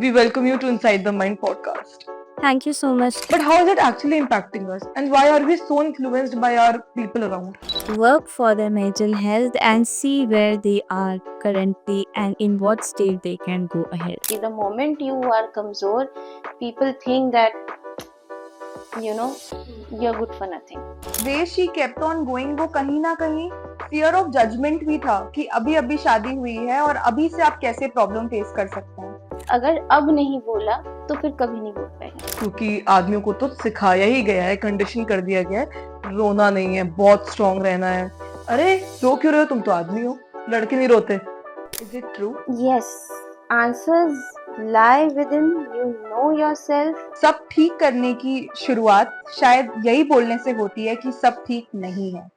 We welcome you to Inside the Mind podcast. Thank you so much. But how is it actually impacting us? And why are we so influenced by our people around? Work for their mental health and see where they are currently and in what state they can go ahead. The moment you are kamzor, people think that you're good for nothing. Way she kept on going, वो कहीं ना कहीं fear of judgment भी था कि अभी अभी शादी हुई है और अभी से आप कैसे प्रॉब्लम फेस कर सकते हैं. अगर अब नहीं बोला तो फिर कभी नहीं बोल पाएंगे. क्योंकि आदमियों को तो सिखाया ही गया है, कंडीशन कर दिया गया है, रोना नहीं है, बहुत स्ट्रॉन्ग रहना है. अरे रो क्यों रहे हो, तुम तो आदमी हो, लड़के नहीं रोते. Is it true? Yes, answers lie within. You know yourself. सब ठीक करने की शुरुआत शायद यही बोलने से होती है कि सब ठीक नहीं है.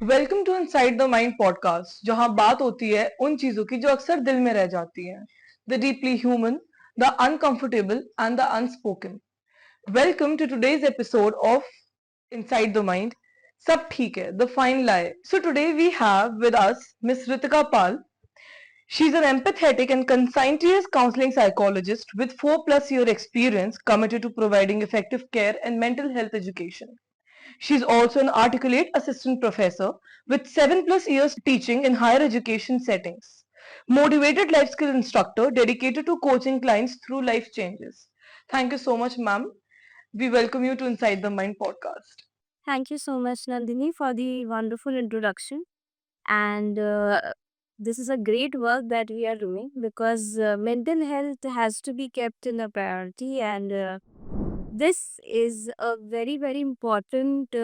Welcome to inside the mind podcast, जहां बात होती है उन चीजों की जो अक्सर दिल में रह जाती हैं. The deeply human, the uncomfortable and the unspoken. Welcome to today's episode of inside the mind. सब ठीक है, the fine lie. So today we have with us miss Ritika Pal. She's an empathetic and conscientious counseling psychologist with 4+ year experience committed to providing effective care and mental health education. She's also an articulate assistant professor with 7+ years teaching in higher education settings. Motivated life skill instructor dedicated to coaching clients through life changes. Thank you so much, ma'am. We welcome you to Inside the Mind podcast. Thank you so much, Nandini, for the wonderful introduction. And this is a great work that we are doing because mental health has to be kept in a priority, and this is a very, very important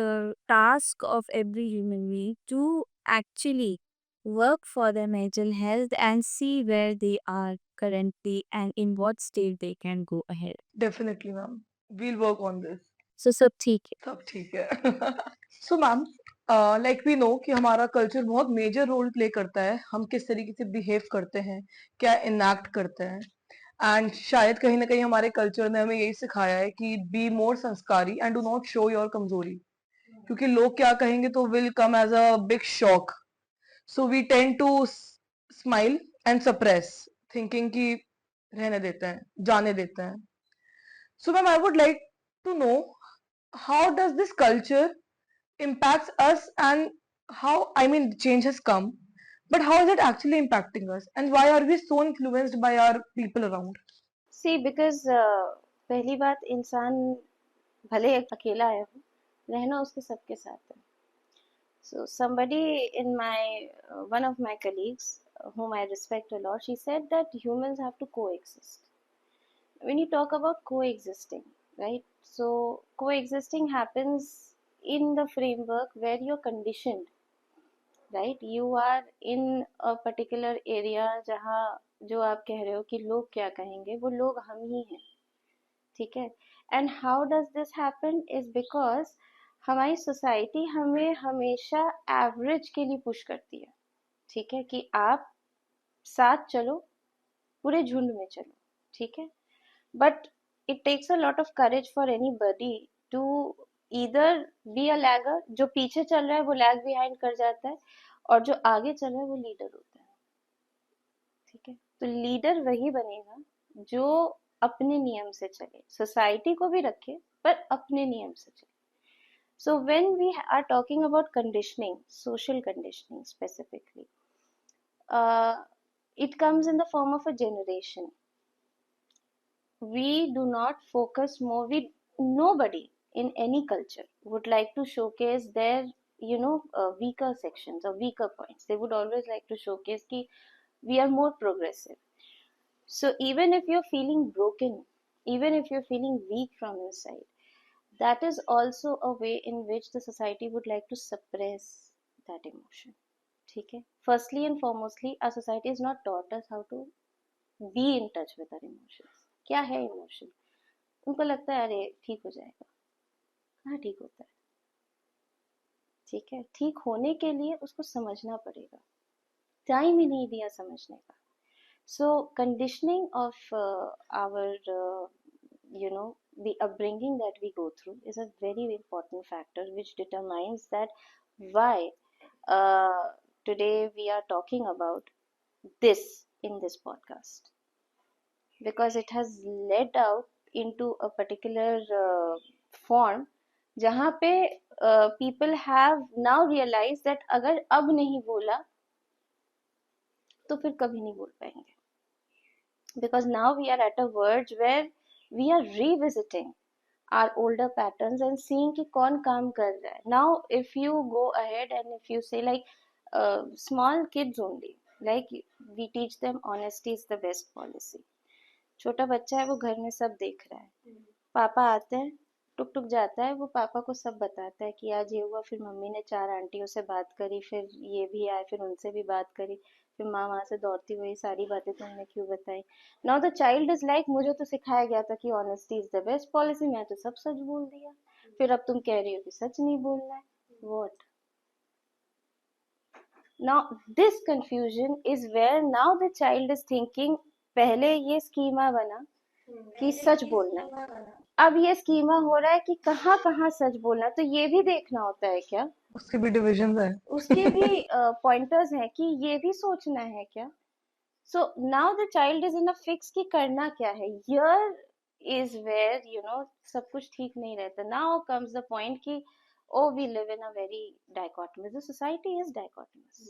task of every human being to actually work for their mental health and see where they are currently and in what state they can go ahead. Definitely, ma'am. We'll work on this. So, सब ठीक है. सब ठीक है. So ma'am, like we know कि हमारा culture बहुत major role play करता है. हम किस तरीके से बिहेव करते हैं, क्या इनैक्ट करते हैं. एंड शायद कहीं ना कहीं हमारे कल्चर ने हमें यही सिखाया है कि be more sanskari and do not show your kamzori, क्योंकि लोग क्या कहेंगे तो will come as a big shock. So we tend to smile and suppress, thinking कि रहने देते हैं, जाने देते हैं. So ma'am, I would like to know, how does this culture impacts us, and how, I mean, change has come, but how is it actually impacting us, and why are we so influenced by our people around? See, because पहली बात, इंसान भले अकेला है, रहना उसके सबके साथ है. So somebody in one of my colleagues, whom I respect a lot, she said that humans have to coexist. When you talk about coexisting, right? So coexisting happens in the framework where you're conditioned, right? You are in a particular area जहाँ जो आप कह रहे हो कि लोग क्या कहेंगे, वो लोग हम ही हैं, ठीक है. And how does this happen is because हमारी सोसाइटी हमें हमेशा एवरेज के लिए पुश करती है, ठीक है, कि आप साथ चलो, पूरे झुंड में चलो, ठीक है. But it takes a lot of courage for anybody to either be a lagger. जो पीछे चल रहा है वो लैग बिहाइंड कर जाता है, और जो आगे चल रहा है वो लीडर होता है, ठीक है. तो लीडर वही बनेगा जो अपने नियम से चले, सोसाइटी को भी रखे पर अपने नियम से चले. So when we are talking about conditioning, social conditioning specifically, it comes in the form of a generation. We do not focus more. Nobody in any culture would like to showcase their weaker sections or weaker points. They would always like to showcase ki we are more progressive. So even if you're feeling broken, even if you're feeling weak from inside, that is also a way in which the society would like to suppress that emotion. Okay? Firstly and foremostly, our society has not taught us how to be in touch with our emotions. क्या है emotion? उनको लगता है अरे ठीक हो जाएगा. कहाँ ठीक होता है? ठीक है, ठीक होने के लिए उसको समझना पड़ेगा. टाइम ही नहीं दिया समझने का. So conditioning of our the upbringing that we go through is a very important factor which determines that why today we are talking about this in this podcast, because it has led out into a particular form जहाँ पे people have now realized that अगर अब नहीं बोला तो फिर कभी नहीं बोल पाएंगे, because now we are at a verge where we are revisiting our older patterns and seeing कि कौन काम कर रहा है. Now if you go ahead and if you say like small kids only, like we teach them honesty is the best policy. छोटा बच्चा है, वो घर में सब देख रहा है, पापा आते हैं, टुक टुक जाता है, वो पापा को सब बताता है कि आज ये हुआ, फिर मम्मी ने 4 आंटियों से बात करी, फिर ये भी आए, फिर उनसे भी बात करी, फिर माँ वहां से दौड़ती हुई सारी बातें तुमने क्यों बताई. Now the child is like मुझे तो सिखाया गया था कि honesty is the best policy, मैं तो सब सच बोल दिया, फिर अब तुम कह रही हो कि सच नहीं बोलना है. What? Now this confusion is where now the child is thinking, पहले ये स्कीमा बना कि सच बोलना है, अब ये स्कीमा हो रहा है कि कहाँ कहाँ सच बोलना है. तो ये भी देखना होता है क्या, उसके भी डिविजन है. उसके भी पॉइंटर्स हैं कि ये भी सोचना है क्या. So now the child is in a fix कि करना क्या है. Here is where you know सब कुछ ठीक नहीं रहता. नाउ कम्स द पॉइंट कि oh we live in a very dichotomous, the society is dichotomous.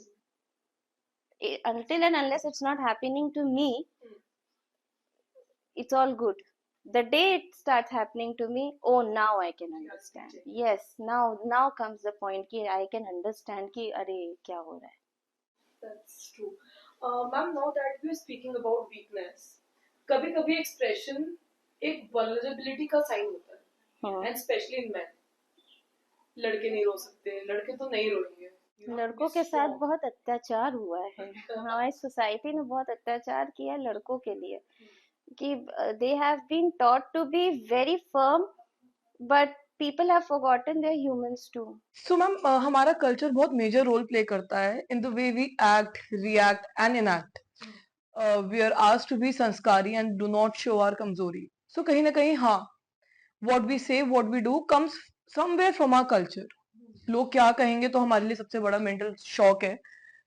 Until and unless it's not happening to me, it's all good. The day it starts happening to me, oh now I can understand. Yes, now comes the point कि I can understand कि अरे क्या हो रहा है. That's true. Ma'am, now that we are speaking about weakness, कभी कभी expression एक vulnerability का sign होता है, and especially in men. लड़के नहीं रो सकते, लड़के तो नहीं रोएंगे. लड़कों के साथ बहुत अत्याचार हुआ है. हमारी सोसाइटी ने बहुत अत्याचार किया है लड़कों के लिए कि they have been taught to be very firm, but people have forgotten they're humans too. So ma'am, हमारा कल्चर बहुत मेजर रोल प्ले करता है in the way we act, react and enact. We are asked to be sanskari and do not show our कमजोरी. So कहीं ना कहीं हाँ, what we say, what we do comes somewhere from our culture. लोग क्या कहेंगे तो हमारे लिए सबसे बड़ा मेंटल शॉक है.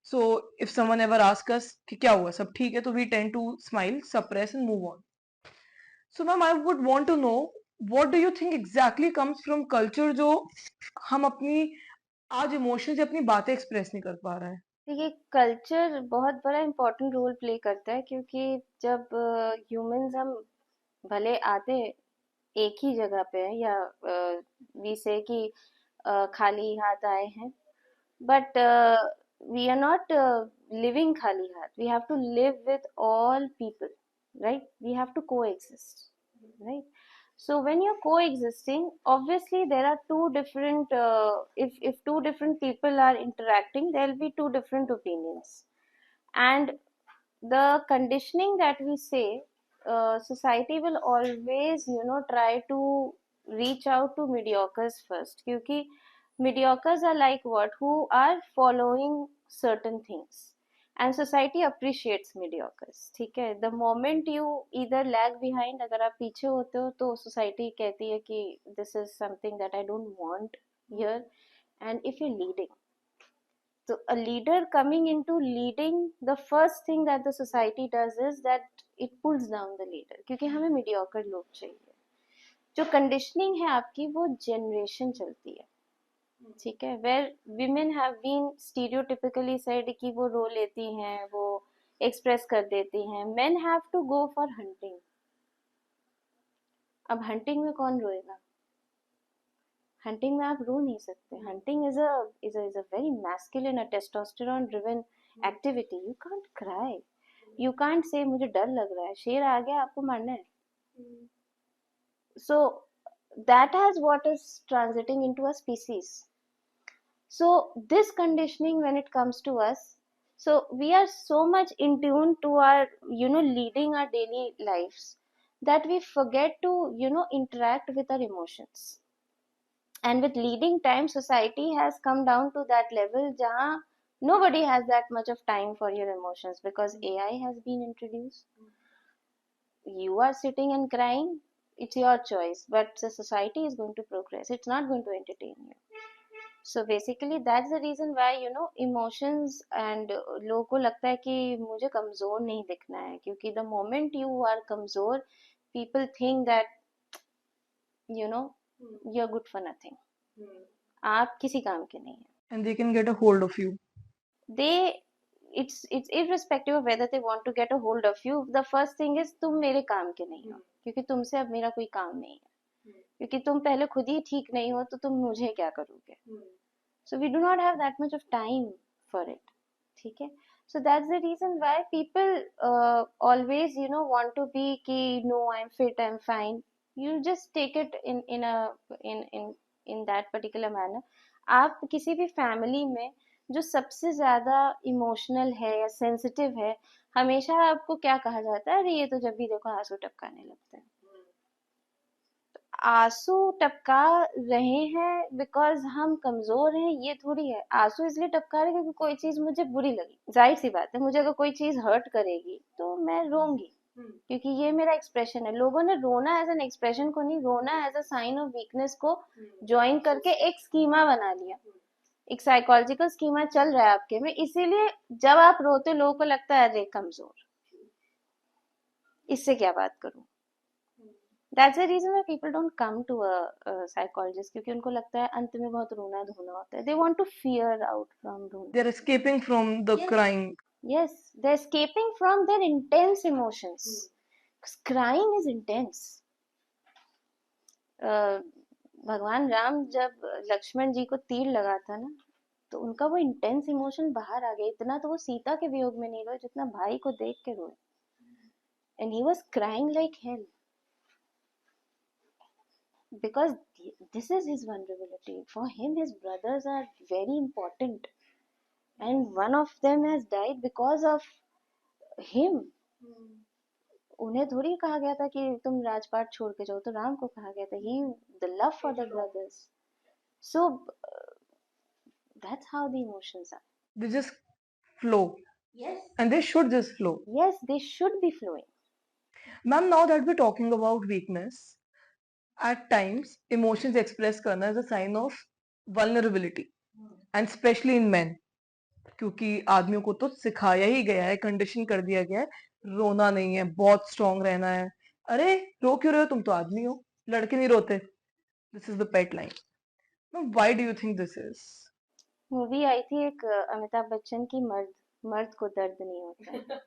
So if someone ever ask us कि क्या हुआ, सब ठीक है, तो we tend to smile, suppress and move on. So ma'am, I would want to know, what do you think exactly comes from culture जो हम अपनी आज इमोशन से अपनी बातें एक्सप्रेस नहीं कर पा रहे हैं. ये कल्चर बहुत बड़ा इम्पोर्टेंट रोल प्ले करता है, क्योंकि जब ह्यूमंस हम भले आते एक ही जगह पे हैं या वी से कि खाली हाथ आए हैं, but we are not living खाली हाथ. We have to live with all people, right? We have to coexist, right? So when you're coexisting, obviously there are two different if two different people are interacting, there'll be two different opinions. And the conditioning that we say, society will always try to reach out to mediocres first, क्योंकि mediocres are like what, who are following certain things, and society appreciates mediocres. ठीक है, the moment you either lag behind, अगर आप पीछे होते हो तो society कहती है कि this is something that I don't want here. And if you're leading, so a leader coming into leading, the first thing that the society does is that it pulls down the leader, क्योंकि हमें mediocre लोग चाहिए. जो conditioning है आपकी, वो generation चलती है, ठीक है, where women have been stereotypically said कि वो रो लेती हैं, वो express कर देती हैं. Men have to go for hunting. अब hunting में कौन रोएगा? hunting में आप रो नहीं सकते. hunting is a very masculine, a testosterone driven activity. You can't cry, you can't say मुझे डर लग रहा है, शेर आ गया आपको मारना है. So that has what is transiting into a species. So this conditioning, when it comes to us, so we are so much in tune to our leading our daily lives that we forget to interact with our emotions. And with leading time, society has come down to that level jahan nobody has that much of time for your emotions, because AI has been introduced. You are sitting and crying, it's your choice, but the society is going to progress, it's not going to entertain you. So basically that's the reason why emotions and लोगों को लगता है कि मुझे कमजोर नहीं दिखना है, क्योंकि the moment you are कमजोर, people think that you're good for nothing. आप किसी काम के नहीं हैं. And they can get a hold of you. they it's irrespective of whether they want to get a hold of you. The first thing is तुम मेरे काम के नहीं हो, क्योंकि तुमसे अब मेरा कोई काम नहीं है, क्योंकि तुम पहले खुद ही ठीक नहीं हो तो तुम मुझे क्या करोगे. So we do not have that much of time for it. ठीक है. So that's the reason why people always want to be कि no, I'm fit, I'm fine. You just take it in that particular manner. आप किसी भी family में जो सबसे ज्यादा इमोशनल है या सेंसिटिव है, हमेशा आपको क्या कहा जाता है, अरे ये तो जब भी देखो आंसू टपकाने लगते हैं. आंसू टपका रहे हैं बिकॉज हम कमजोर हैं, ये थोड़ी है. आंसू इसलिए टपका रहे क्योंकि कोई चीज मुझे बुरी लगी. जाहिर सी बात है, मुझे अगर कोई चीज हर्ट करेगी तो मैं रोऊंगी, क्योंकि ये मेरा एक्सप्रेशन है. लोगों ने रोना एज एन एक्सप्रेशन को नहीं, रोना as a sign of weakness को ज्वाइन करके एक स्कीमा बना लिया. एक साइकोलॉजिकल स्कीमा चल रहा है आपके में, इसीलिए जब आप रोते लोगों को लगता है अरे कमजोर, इससे क्या बात करूं. That's the reason why people don't come to a psychologist, क्योंकि उनको लगता है अंत में बहुत रोना धोना होता है. They want to fear out from रोना. They're escaping from the crying. Yes, they're escaping from their intense emotions. Crying is intense. भगवान राम जब लक्ष्मण जी को तीर लगा था ना, तो उनका वो इंटेंस इमोशन बाहर आ गया. इतना तो वो सीता के वियोग में नहीं रोए जितना भाई को देख के रोए. And he was crying like hell. Because this is his vulnerability. For him, his brothers are very important, and one of them has died because of him. उन्हें थोड़ी कहा गया था कि तुम राजपाट छोड़ के जाओ, तो राम को कहा गया था. The love for the brothers. So that's how the emotions are. They just flow. Yes. And they should just flow. Yes, they should be flowing. Ma'am, now that we're talking about weakness, at times emotions express करना is a sign of vulnerability, and especially in men, क्योंकि आदमियों को तो सिखाया ही गया है, condition कर दिया गया है, रोना नहीं है, बहुत स्ट्रांग रहना है. अरे रो क्यों रहे हो, तुम तो आदमी हो, लड़के नहीं रोते. This is the pet line. Why do you think this is? Movie आई थी एक अमिताभ बच्चन की, मर्द को दर्द नहीं होता.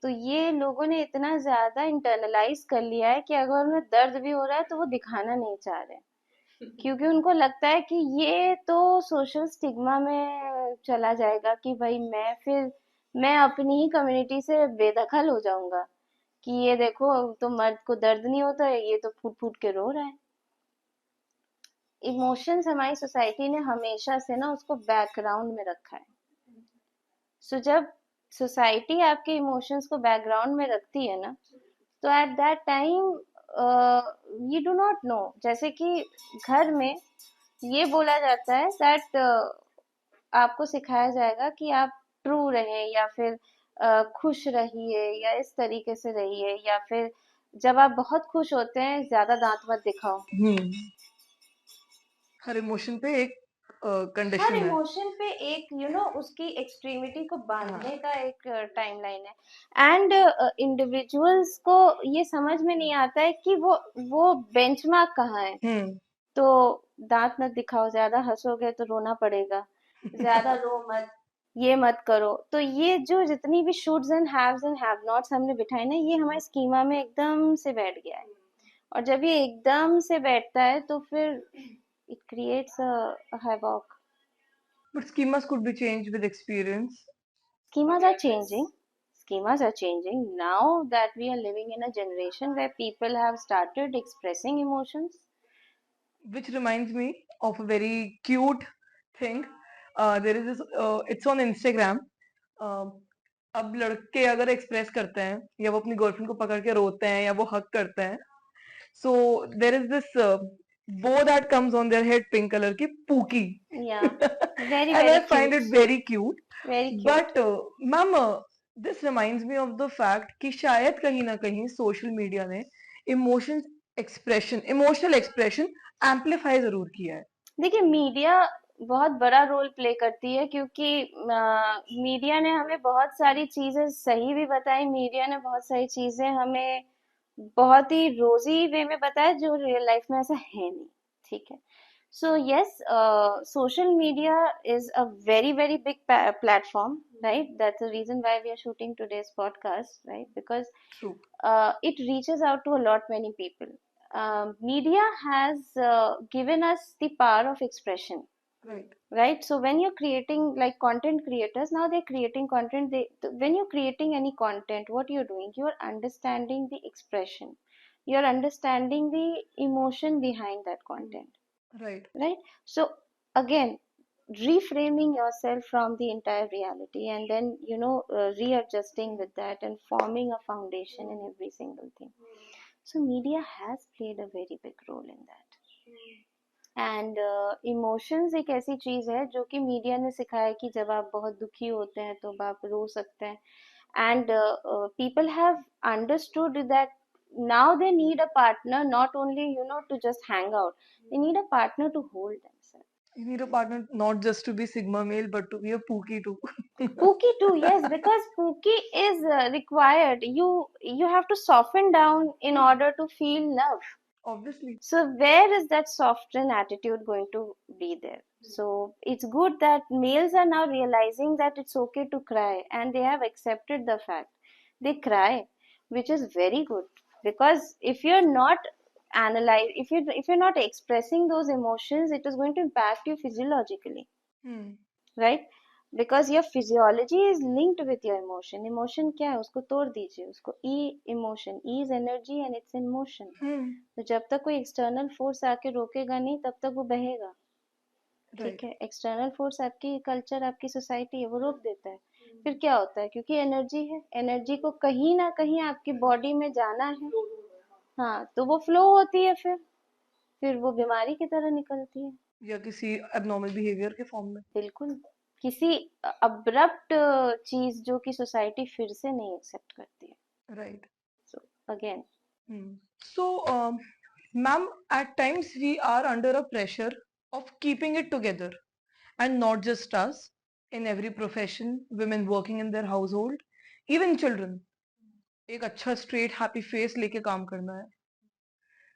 तो ये लोगों ने इतना ज्यादा इंटरनलाइज कर लिया है कि अगर उन्हें दर्द भी हो रहा है तो वो दिखाना नहीं चाह रहे, क्योंकि उनको लगता है कि ये तो सोशल स्टिग्मा में चला जाएगा कि भाई मैं अपनी ही कम्युनिटी से बेदखल हो जाऊंगा कि ये देखो तो मर्द को दर्द नहीं होता है, ये तो फूट फूट के रो रहा है. इमोशंस हमारी सोसाइटी ने हमेशा से ना उसको बैकग्राउंड में रखा है. सो जब सोसाइटी आपके इमोशंस को बैकग्राउंड में रखती है ना, तो at that time you do not know. जैसे कि घर में ये बोला जाता है दैट आपको सिखाया जाएगा कि आप ट्रू रहें, या फिर खुश रहिए, या इस तरीके से रहिए, या फिर जब आप बहुत खुश होते हैं ज्यादा दांत मत दिखाओ. हर इमोशन पे एक कंडीशन हर है. इमोशन पे एक उसकी एक्सट्रीमिटी को बांधने का एक टाइमलाइन है. एंड इंडिविजुअल्स को ये समझ में नहीं आता है कि वो बेंचमार्क कहाँ है. तो दांत मत दिखाओ, ज्यादा हंसोगे तो रोना पड़ेगा, ज्यादा रो मत, ये मत करो. तो ये जो जितनी भी shoulds and haves and have nots हमने बिठाए ना, ये हमारे स्कीमा में एकदम से बैठ गया है. और जब ये एकदम से बैठता है तो फिर it creates a havoc. But schemas could be changed with experience. Schemas are changing. Schemas are changing now that we are living in a generation where people have started expressing emotions. Which reminds me of a very cute thing. There is this, it's on Instagram. अब लड़के अगर express करते हैं या वो अपनी girlfriend को पकड़ के रोते हैं या वो हक करते हैं, so there is this bow that comes on their head, pink color की pookie. Yeah, very And very I find cute. it very cute. Very cute. But ma'am, this reminds me of the fact कि शायद कहीं ना कहीं social media ने emotional expression amplify जरूर किया है. देखिए मीडिया बहुत बड़ा रोल प्ले करती है, क्योंकि मीडिया ने हमें बहुत सारी चीजें सही भी बताई, मीडिया ने बहुत सारी चीजें हमें बहुत ही रोजी वे में बताया जो रियल लाइफ में ऐसा है नहीं। ठीक है, so yes, social media is a very very big platform, right? That's the reason why we are shooting today's podcast, right? Because True. it reaches out to a lot many people. Media has given us the power of expression, Right. right? So when you're creating, like content creators, now they're creating content, when you're creating any content, what you're doing, you're understanding the expression, you're understanding the emotion behind that content, Right. right? So again, reframing yourself from the entire reality, and then readjusting with that and forming a foundation in every single thing. So media has played a very big role in that. And emotions एक ऐसी चीज है जो कि media ने सिखाया कि जब आप बहुत दुखी होते हैं तो आप रो सकते हैं, and people have understood that now they need a partner, not only to just hang out, they need a partner to hold themselves. You need a partner not just to be Sigma male, but to be a Pookie too. Pookie too, yes, because Pookie is required. You have to soften down in order to feel love. Obviously. So where is that softened attitude going to be there? So it's good that males are now realizing that it's okay to cry, and they have accepted the fact they cry, which is very good, because if you're not if you're not expressing those emotions, it is going to impact you physiologically, right? Because your physiology is linked with your emotion. Emotion क्या है, उसको तोड़ दीजिए, उसको emotion, E is energy and it's in motion. तो जब तक कोई एक्सटर्नल फोर्स आके रोकेगा नहीं, तब तक वो बहेगा। ठीक है, एक्सटर्नल फोर्स आपकी कल्चर, आपकी सोसाइटी है, वो रोक देता है। फिर क्या होता है, क्योंकि एनर्जी है, एनर्जी को कहीं ना कहीं आपकी बॉडी में जाना है, हाँ, तो वो फ्लो होती है, फिर वो बीमारी की तरह निकलती है, या किसी एबनॉर्मल बिहेवियर के फॉर्म में। बिल्कुल, किसी अब्रप्ट चीज जो कि सोसाइटी फिर से नहीं एक्सेप्ट करती है। Right. So again, so ma'am, at times we are under a pressure of keeping it together, and not just us, in every profession, women working in their household, even children, एक अच्छा straight happy face लेके काम करना है।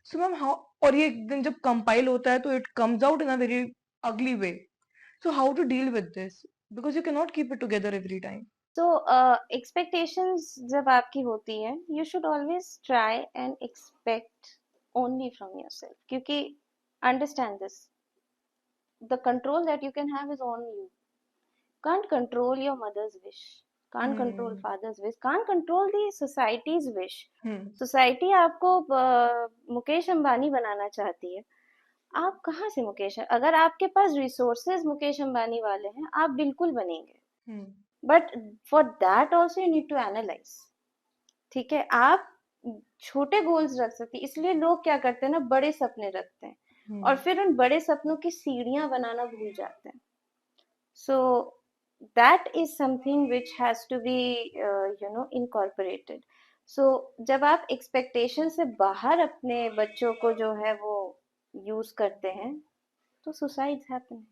So ma'am how, और ये एक दिन जब कंपाइल होता है तो it comes out in a very ugly way, so how to deal with this, because you can not keep it together every time. तो एक्सपेक्टेशंस जब आपकी होती है, you should always try and expect only from yourself, क्योंकि understand this, the control that you can have is on you. Can't control your mother's wish, can't control father's wish, can't control the society's wish. Society आपको मुकेश अंबानी बनाना चाहती है, आप कहाँ से मुकेश, अगर आपके पास resources Mukesh Ambani वाले हैं, आप बिल्कुल बनेंगे, but for that also you need to analyse. ठीक है, आप छोटे गोल्स रख सकते, इसलिए लोग क्या करते हैं ना, बड़े सपने रखते हैं और फिर उन बड़े सपनों की सीढ़ियां बनाना भूल जाते हैं। So that is something which has to be incorporated. So जब आप expectation से बाहर अपने बच्चों को जो है वो use करते हैं, तो suicides happen.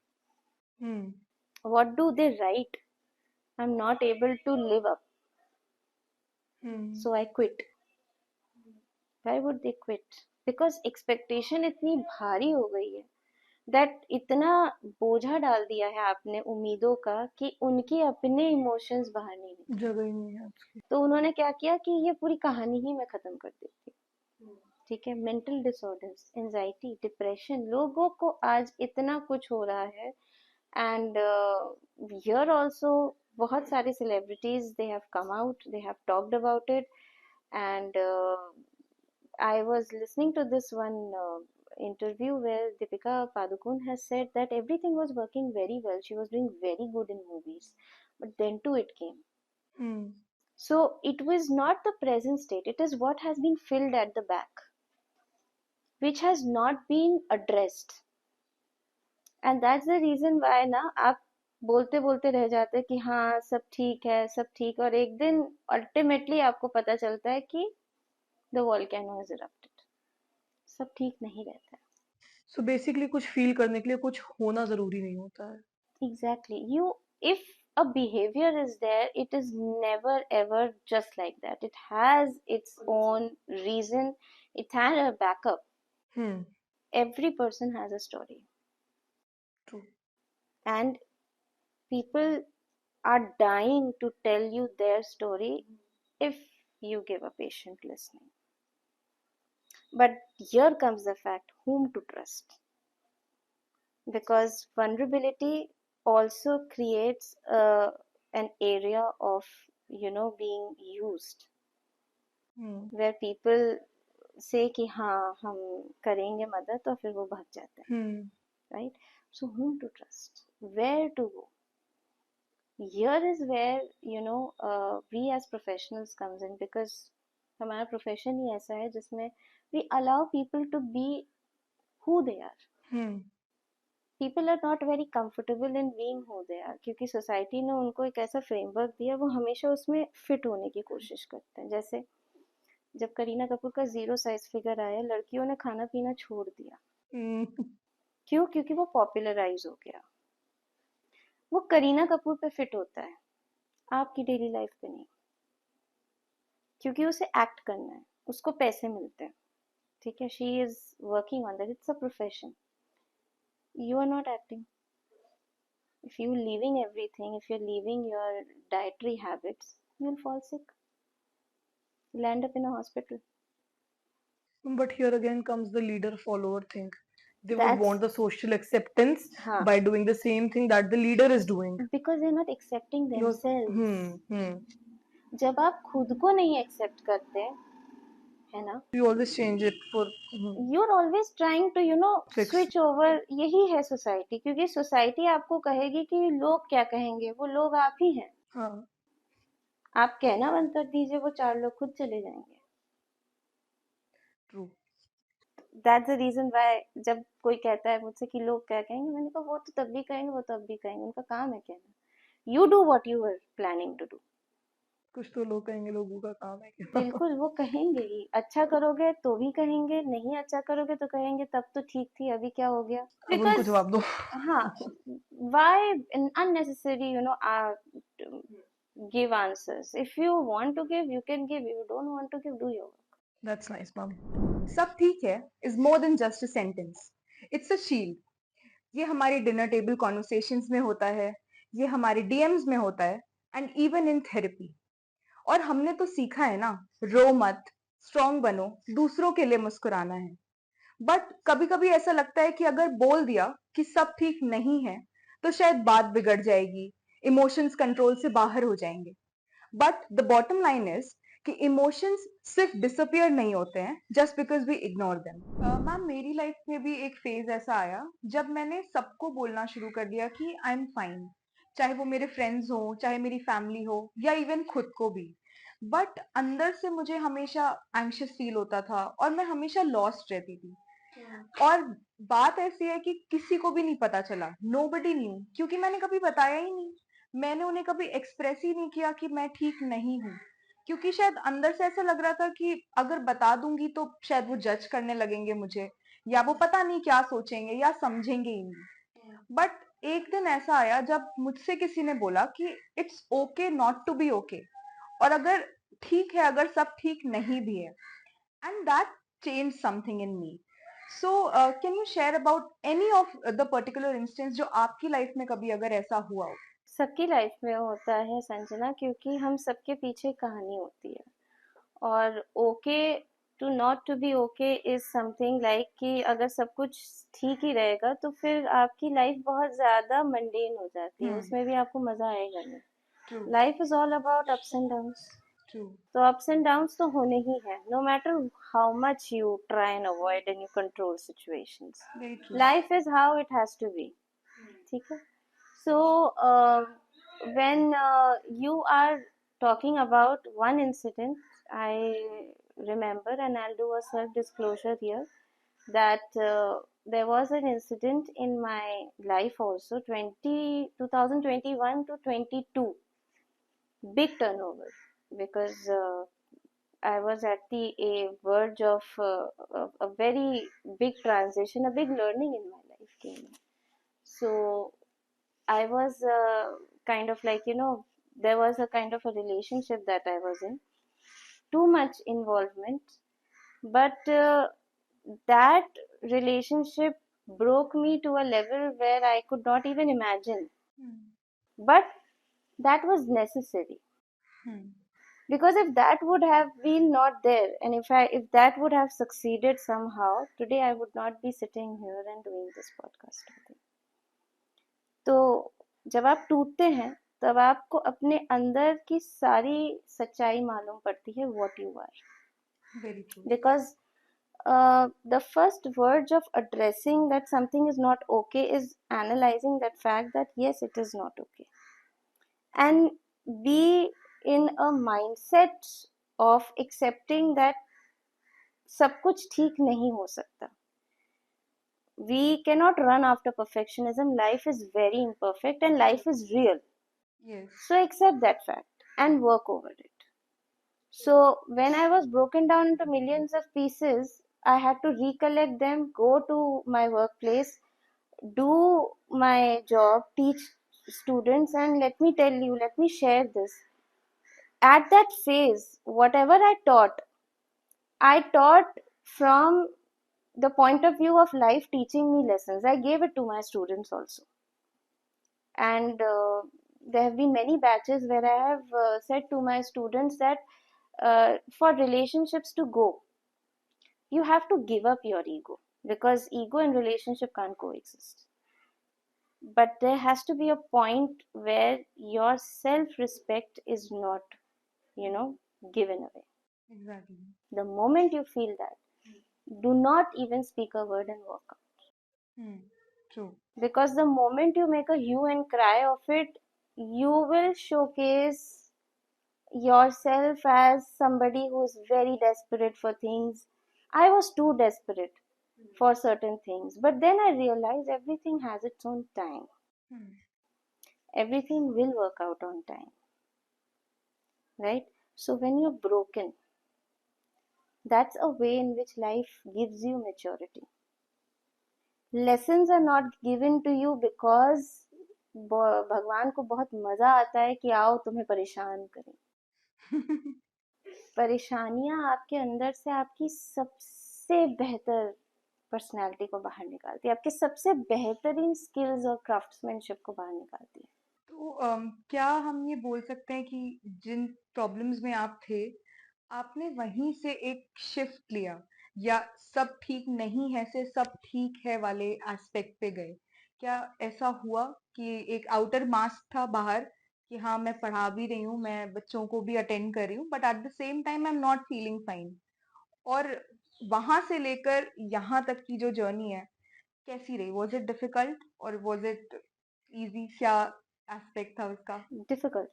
What do they write? I'm not able to live up, so I quit. Why would they quit? Because expectation इतनी भारी हो गई है, दैट इतना बोझा डाल दिया है आपने उम्मीदों का कि उनके अपने इमोशंस बाहर नहीं निकले, जगह ही नहीं है। तो उन्होंने क्या किया कि ये पूरी कहानी ही मैं खत्म कर देती। ठीक है, मेंटल डिसऑर्डर्स, एंजाइटी, डिप्रेशन, लोगों को आज इतना कुछ हो रहा है, एंड हियर आल्सो बहुत सारे celebrities they have come out, they have talked about it, and I was listening to this one interview where Deepika Padukone has said that everything was working very well. She was doing very good in movies, but then too it came. So it was not the present state. It is what has been filled at the back, which has not been addressed, and that's the reason why ना आप बोलते बोलते रह जाते हैं कि हाँ सब ठीक है, सब ठीक, और एक दिन अल्टीमेटली आपको पता चलता है कि the volcano has erupted. सब ठीक नहीं रहता है। सो बेसिकली कुछ फील करने के लिए कुछ होना जरूरी नहीं होता है. Exactly. If a behavior is there, it is never ever just like that. It has its own reason. It has a backup. Hmm. Every person has a story, True. and people are dying to tell you their story if you give a patient listening. But here comes the fact whom to trust. Because vulnerability also creates an area of being used, Hmm. where people say कि हाँ हम करेंगे मदद और फिर वो भाग जाते हैं, Hmm. right? So whom to trust, where to go? Here is where we as professionals comes in, because हमारा profession ही ऐसा है जिसमें we allow people to be who they are. Hmm. People are not very comfortable in being who they are, क्योंकि society ने उनको एक ऐसा framework दिया, वो हमेशा उसमें फिट होने की कोशिश करते हैं. जैसे जब करीना कपूर का 0 साइज फिगर आया, लड़कियों ने खाना पीना छोड़ दिया. Hmm. क्यों? क्योंकि वो पॉपुलराइज हो गया. वो करीना कपूर पे फिट होता है, आपकी डेली लाइफ पे नहीं, क्योंकि उसे एक्ट करना है, उसको पैसे मिलते हैं. ठीक है, she is working on that, it's a profession. You are not acting. If you're leaving everything, if you're leaving your dietary habits, you'll fall sick. You'll end up in a hospital. But here again comes the leader follower thing. They would That's want the social acceptance हाँ, by doing the same thing that the leader is doing. because they're not accepting You're, themselves. जब आप खुद को नहीं accept करते, है ना, You always change it for you're always trying to fix. switch over. यही है सोसाइटी, क्योंकि सोसाइटी आपको कहेगी कि लोग क्या कहेंगे, वो लोग आप ही हैं. हाँ. आप कहना बंद कर दीजिए, वो 4 लोग खुद चले जाएंगे. True. That's the reason why जब कोई कहता है मुझसे कि लोग क्या कहेंगे, मैंने कहा वो तो तब भी कहेंगे, वो तब भी कहेंगे, उनका काम है कहना. You do what you were planning to do. कुछ तो लोग कहेंगे, लोगों का काम है क्या? बिल्कुल, वो कहेंगे ही. अच्छा करोगे तो भी कहेंगे, नहीं अच्छा करोगे तो कहेंगे तब तो ठीक थी, अभी क्या हो गया. अब उनको Because जवाब दो. हाँ, why unnecessary give answers. If you want to give, you can give. If you don't want to give, do your work. That's nice, mom. सब ठीक है is more than just a sentence. It's a shield. ये हमारे dinner table conversations में होता है, ये हमारे डीएम्स में होता है, एंड इवन इन थेरेपी. और हमने तो सीखा है ना, रो मत, स्ट्रॉन्ग बनो, दूसरों के लिए मुस्कुराना है. बट कभी कभी ऐसा लगता है कि अगर बोल दिया कि सब ठीक नहीं है तो शायद बात बिगड़ जाएगी, इमोशंस कंट्रोल से बाहर हो जाएंगे. But the bottom line is कि इमोशंस सिर्फ डिसअपियर नहीं होते हैं just because we ignore them. Ma'am, मेरी लाइफ में भी एक फेज ऐसा आया जब मैंने सबको बोलना शुरू कर दिया कि आई एम फाइन, चाहे वो मेरे फ्रेंड्स हो, चाहे मेरी फैमिली हो, या इवन खुद को भी. बट अंदर से मुझे हमेशा एंग्शियस फील होता था और मैं हमेशा लॉस्ट रहती थी. और बात ऐसी है कि किसी को भी नहीं पता चला, नोबडी न्यू, क्योंकि मैंने कभी बताया ही नहीं. मैंने उन्हें कभी एक्सप्रेस ही नहीं किया कि मैं ठीक नहीं हूँ, क्योंकि शायद अंदर से ऐसा लग रहा था कि अगर बता दूंगी तो शायद वो जज करने लगेंगे मुझे, या वो पता नहीं क्या सोचेंगे या समझेंगे ही नहीं. बट एक दिन ऐसा आया जब मुझसे किसी ने बोला कि it's okay not to be okay, और अगर ठीक है अगर सब ठीक नहीं भी है, and that change something in me. So can you share about any of the particular instance जो आपकी लाइफ में कभी अगर ऐसा हुआ हो? सबकी लाइफ में होता है संजना, क्योंकि हम सबके पीछे कहानी होती है. और okay to not to be okay is something like कि अगर सब कुछ ठीक ही रहेगा तो फिर आपकी लाइफ बहुत ज्यादा मंडेन हो जाती है, उसमें भी आपको मजा आएगा नहीं. True. Life is all about ups and downs. True. तो अप्स एंड डाउन्स तो होने ही है, no matter how much you try and avoid and you control situations. Very true. Life is how it has to be. ठीक है. So when you are talking about one incident, I remember, and I'll do a self-disclosure here, that there was an incident in my life also, 2021 to 22, big turnover, because I was at the verge of a very big transition, a big learning in my life came in. So I was kind of like, there was a kind of a relationship that I was in, too much involvement, but that relationship broke me to a level where I could not even imagine. But that was necessary, because if that would have been not there, and if that would have succeeded somehow, today I would not be sitting here and doing this podcast with you. तो जब आप टूटते हैं तब आपको अपने अंदर की सारी सच्चाई मालूम पड़ती है, what you are. Very true. Because the first verge of addressing that something is not okay is analyzing that fact that yes, it is not okay, and be in a mindset of accepting that सब कुछ ठीक नहीं हो सकता. We cannot run after perfectionism. Life is very imperfect and life is real. Yes. So accept that fact and work over it. So when I was broken down into millions of pieces, I had to recollect them, go to my workplace, do my job, teach students, and let me tell you, let me share this. At that phase, whatever I taught from the point of view of life teaching me lessons. I gave it to my students also. And there have been many batches where I have said to my students that for relationships to go, you have to give up your ego, because ego and relationship can't coexist. But there has to be a point where your self-respect is not, given away. Exactly. The moment you feel that, do not even speak a word and walk out. True. Because the moment you make a hue and cry of it, you will showcase yourself as somebody who is very desperate for things. I was too desperate for certain things, but then I realized everything has its own time. Everything will work out on time, right? So when you're broken, that's a way in which life gives you maturity. Lessons are not given to you because भगवान को बहुत मजा आता है कि आओ तुम्हें परेशान करें. परेशानियां आपके अंदर से आपकी सबसे बेहतर पर्सनालिटी को बाहर निकालती है, आपके सबसे बेहतरीन स्किल्स और क्राफ्ट्समैनशिप को बाहर निकालती है. तो क्या हम ये बोल सकते हैं कि जिन प्रॉब्लम्स में आप थे, आपने वहीं से एक शिफ्ट लिया, या सब ठीक नहीं है से सब ठीक है वाले एस्पेक्ट पे गए? क्या ऐसा हुआ कि एक आउटर मास्क था बाहर कि हाँ, मैं पढ़ा भी रही हूँ, मैं बच्चों को भी अटेंड कर रही हूँ, but at the same time I am not feeling fine, और वहां से लेकर यहाँ तक की जो जर्नी है कैसी रही? वाज इट डिफिकल्ट और वाज इट इजी? क्या एस्पेक्ट था उसका? Difficult,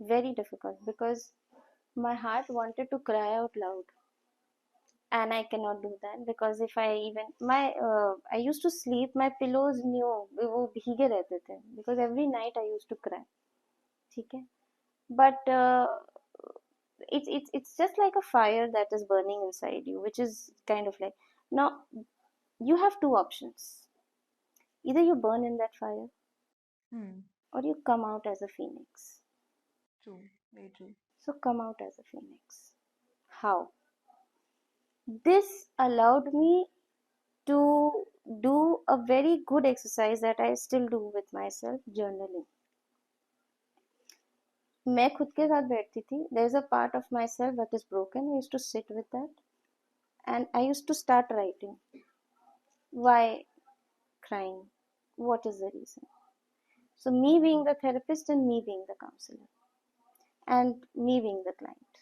very difficult, because my heart wanted to cry out loud, and I cannot do that, because if I even I used to sleep, my pillows knew वो भीगे रहते थे, because every night I used to cry. ठीक है, but it's just like a fire that is burning inside you, which is kind of like, now you have two options: either you burn in that fire, or you come out as a phoenix. True, very true. So come out as a phoenix. How? This allowed me to do a very good exercise that I still do with myself: journaling. मैं खुद के साथ बैठती थी. There is a part of myself that is broken. I used to sit with that, and I used to start writing. Why crying? What is the reason? So me being the therapist and me being the counselor and me being the client.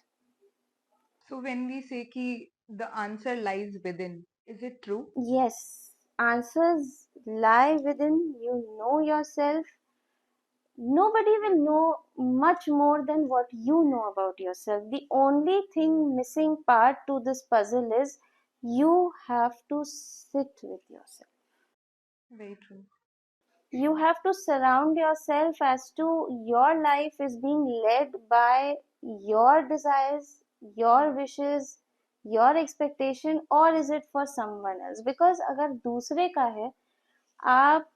So when we say ki the answer lies within, is it true? Yes, answers lie within. You know yourself. Nobody will know much more than what you know about yourself. The only thing missing part to this puzzle is you have to sit with yourself. Very true. You have to surround yourself as to your life is being led by your desires your wishes, your expectation, or is it for someone else? Because अगर दूसरे का है, आप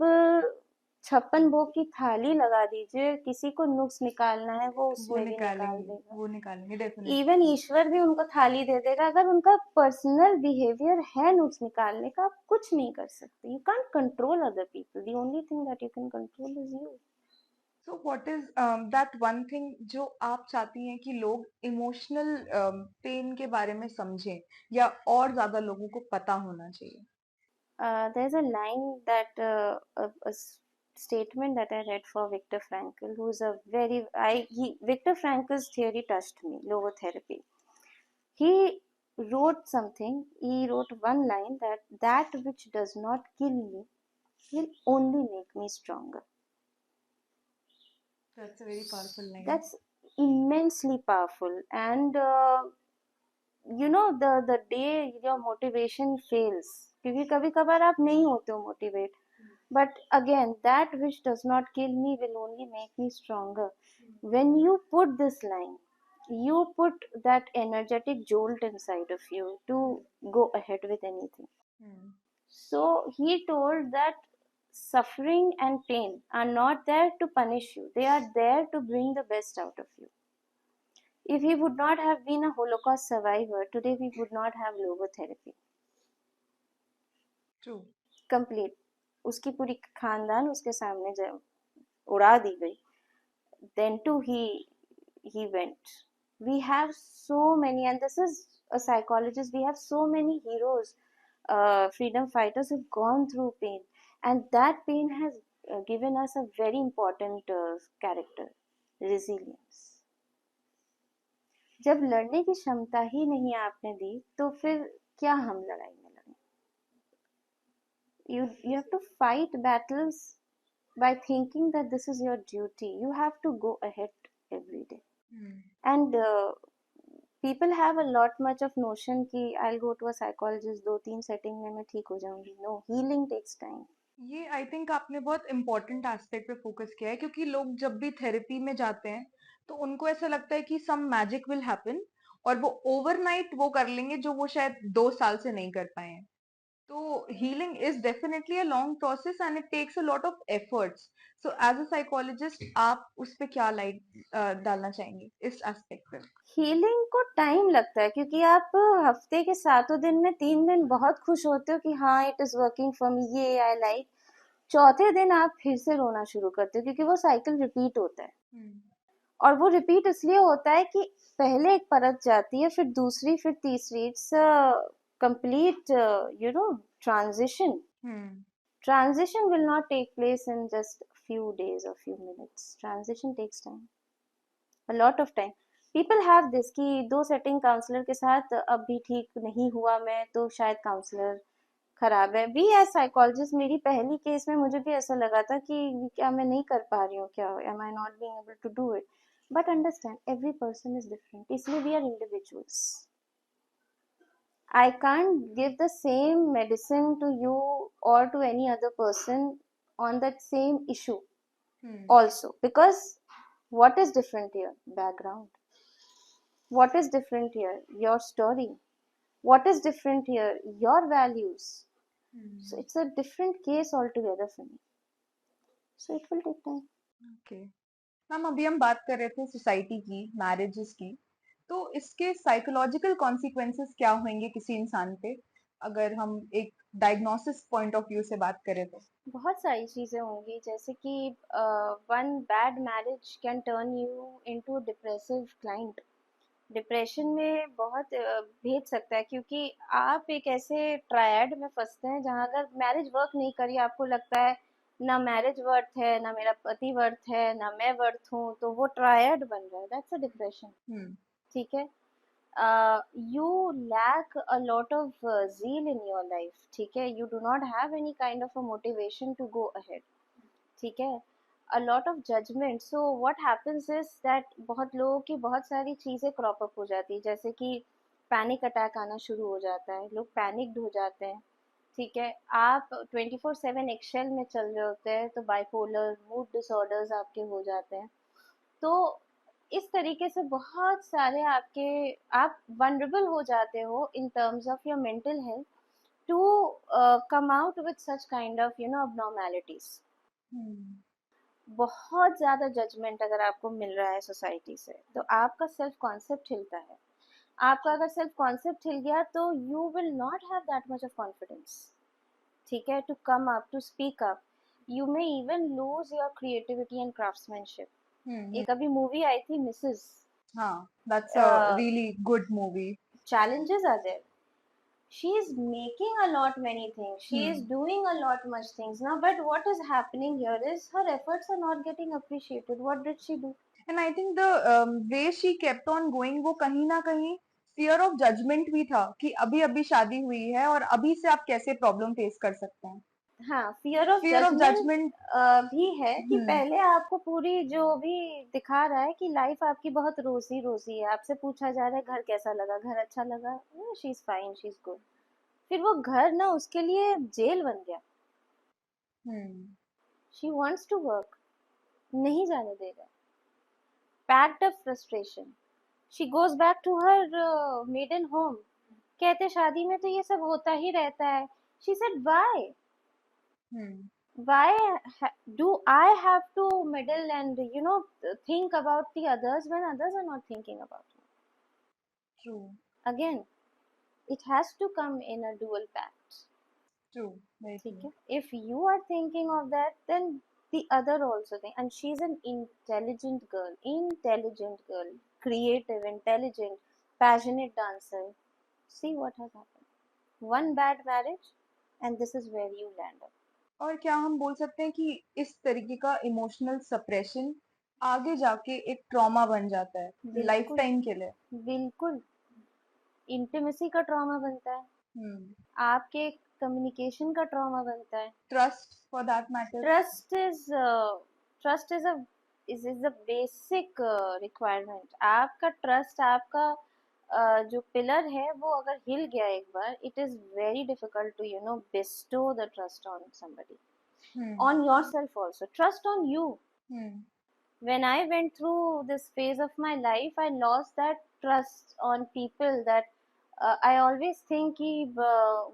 56 भोग की थाली लगा दीजिए, किसी को नुक्स निकालना है वो वो उसमें भी निकाल निकालेंगे, देगा। वो निकालेंगे डेफिनेटली। इवन ईश्वर भी उनको थाली दे देगा, अगर उनका पर्सनल बिहेवियर है नुक्स निकालने का, आप कुछ नहीं कर सकते। You can't control other people, the only thing that you can control is you. So what is that one thing जो आप चाहती हैं कि लोग इमोशनल पेन के बारे में समझें या और ज्यादा लोगों को पता होना चाहिए? There's a line that statement that I read for Viktor Frankl, who's a very Viktor Frankl's theory touched me, logotherapy. He wrote something. He wrote one line that which does not kill me will only make me stronger. That's a very powerful line. That's immensely powerful. And the day your motivation fails, क्योंकि कभी कभार आप नहीं होते हो motivate, but again that which does not kill me will only make me stronger. When you put this line, you put that energetic jolt inside of you to go ahead with anything. Hmm. So he told that suffering and pain are not there to punish you, they are there to bring the best out of you. If he would not have been a Holocaust survivor, today we would not have logotherapy. True. Complete. उसकी पूरी खानदान उसके सामने जब उड़ा दी गई, then too he went. We have so many, and this is a psychologist, we have so many heroes, freedom fighters who've gone through pain, and that pain has given us a very important character, resilience. जब लड़ने की क्षमता ही नहीं आपने दी, तो फिर क्या हम लड़ाई में लड़ें? You have to fight battles by thinking that this is your duty. You have to go ahead every day. And people have a lot much of notion कि I'll go to a psychologist, 2-3 setting में मैं ठीक हो जाऊंगी. No, healing takes time. ये I think आपने बहुत important aspect पे फोकस किया है, क्योंकि लोग जब भी थेरेपी में जाते हैं तो उनको ऐसा लगता है कि सम मैजिक विल हैपन और वो ओवरनाइट वो कर लेंगे जो वो शायद 2 साल से नहीं कर पाए हैं। तो healing is definitely a long process and it takes a lot of efforts. So as a psychologist आप उस पे क्या लाइट डालना चाहेंगे इस एस्पेक्ट पे? हीलिंग को टाइम लगता है, क्योंकि आप हफ्ते के 7 दिन में 3 दिन बहुत खुश होते हो कि हाँ it is working for me, ये आई लाइक। चौथे दिन आप फिर से रोना शुरू करते हो, क्योंकि वो साइकिल रिपीट होता है। और वो रिपीट इसलिए होता है कि पहले एक परत जाती है, फिर दूसरी, फिर तीसरी। It's complete transition. Transition will not take place in just a few days or few minutes. Transition takes time, a lot of time. People have this कि 2 सेटिंग काउंसलर के साथ अब भी ठीक नहीं हुआ मैं, तो शायद काउंसलर खराब है। भी एज साइकोलॉजिस्ट मेरी पहली केस में मुझे भी ऐसा लगा था कि क्या मैं नहीं कर पा रही हूँ, क्या am I not being able to do it. But understand every person is different, इसलिए we are individuals. I can't give the same medicine to you or to any other person on that same issue also, because what is different here? Background. What is different here? Your story. What is different here? Your values. So it's a different case altogether for me. So it will take time. Okay ma'am, अभी हम बात कर रहे थे society की, marriages की, तो इसके साइकोलॉजिकल कॉन्सिक्वेंसेस क्या होंगे किसी इंसान पे अगर हम एक डायग्नोसिस पॉइंट ऑफ व्यू से बात करें तो? बहुत सारी चीजें होंगी, जैसे कि one bad marriage can turn you into depressive client. Depression में बहुत भेज सकता है, क्योंकि आप एक ऐसे ट्रायड में फंसते हैं जहाँ अगर मैरिज वर्क नहीं करी, आपको लगता है ना मैरिज वर्थ है, ना मेरा पति वर्थ है, ना मैं वर्थ हूँ, तो वो ट्रायड बन रहा है. That's a depression. ठीक है. You lack a lot of zeal in your life. ठीक है. You do not have any kind of a motivation to go ahead. ठीक है. A lot of judgment. So what happens is that बहुत लोगों की बहुत सारी चीज़ें क्रॉप अप हो जाती है, जैसे कि पैनिक अटैक आना शुरू हो जाता है, लोग पैनिक्ड हो जाते हैं. ठीक है. आप 24/7 एक्सेल में चल रहे होते हैं, तो बाइपोलर मूड डिसऑर्डर्स आपके हो जाते हैं. तो इस तरीके से बहुत सारे आप वनरेबल हो जाते हो in terms of your mental health to come out with such kind of abnormalities. बहुत ज़्यादा जजमेंट अगर आपको मिल रहा है सोसाइटी से तो आपका सेल्फ कॉन्सेप्ट हिलता है. आपका अगर सेल्फ कॉन्सेप्ट हिल गया तो you will not have that much of confidence, ठीक है, to come up, to speak up. You may even lose your creativity and craftsmanship. एक अभी मूवी आई थी मिसेस, हाँ, that's a really good movie. challenges are there. She is making a lot many things. She is doing a lot much things now. But what is happening here is her efforts are not getting appreciated. What did she do? And I think the way she kept on going, वो कहीं ना कहीं fear of judgment भी था कि अभी अभी शादी हुई है और अभी से आप कैसे प्रॉब्लम फेस कर सकते हैं. हाँ, fear of Fear of judgement judgment. भी है कि पहले आपको पूरी जो भी दिखा रहा है कि लाइफ आपकी बहुत रोजी रोजी है. आपसे पूछा जा रहा है घर कैसा लगा, घर अच्छा लगा, she is fine, she is good. फिर वो घर ना उसके लिए जेल बन गया. शी वांट्स टू वर्क, नहीं जाने देगा. Packed up frustration. She goes back to her maiden home. कहते शादी में तो ये सब होता ही रहता है. She said why do I have to meddle and think about the others when others are not thinking about me? True. Again, it has to come in a dual pact. True. Very ठीक true. है. If you are thinking of that, then the other also think. And she's an intelligent girl, creative, intelligent, passionate dancer. See what has happened. One bad marriage, and this is where you land up. और क्या हम बोल सकते हैं कि इस तरीके का इमोशनल सप्रेशन आगे जाके एक ट्रॉमा बन जाता है बिल्कुल. लाइफ टाइम के लिए. बिल्कुल. इंटिमेसी का ट्रॉमा बनता है. आपके कम्युनिकेशन का ट्रॉमा बनता है. Trust for that matter. Trust is the basic requirement. आपका ट्रस्ट, आपका जो पिलर है वो अगर हिल गया एक बार, it is very difficult to bestow the trust on somebody, on yourself also. Trust on you. When I went through this phase of my life, I lost that trust on people. That I always think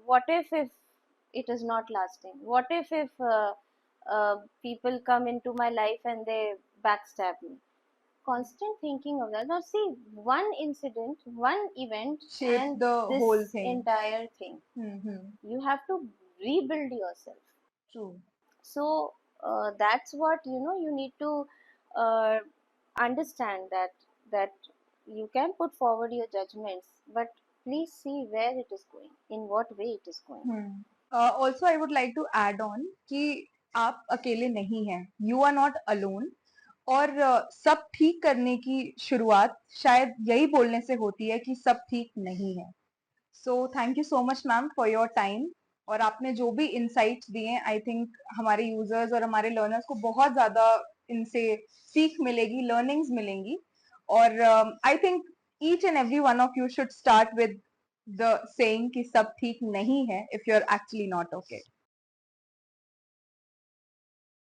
what if it is not lasting? What if people come into my life and they backstab me? Constant thinking of that. Now see, one incident, one event Shaped and the this whole thing. entire thing. You have to rebuild yourself. True. So that's what you need to understand, that you can put forward your judgments, but please see where it is going, in what way it is going. Also I would like to add on कि आप अकेले नहीं हैं. You are not alone. और सब ठीक करने की शुरुआत शायद यही बोलने से होती है कि सब ठीक नहीं है. So thank you so much ma'am for your time. और आपने जो भी इंसाइट्स दिए, आई थिंक हमारे यूजर्स और हमारे लर्नर्स को बहुत ज्यादा इनसे सीख मिलेगी, लर्निंग्स मिलेंगी. और I think each and every one of you should start with the saying कि सब ठीक नहीं है if you are actually not okay.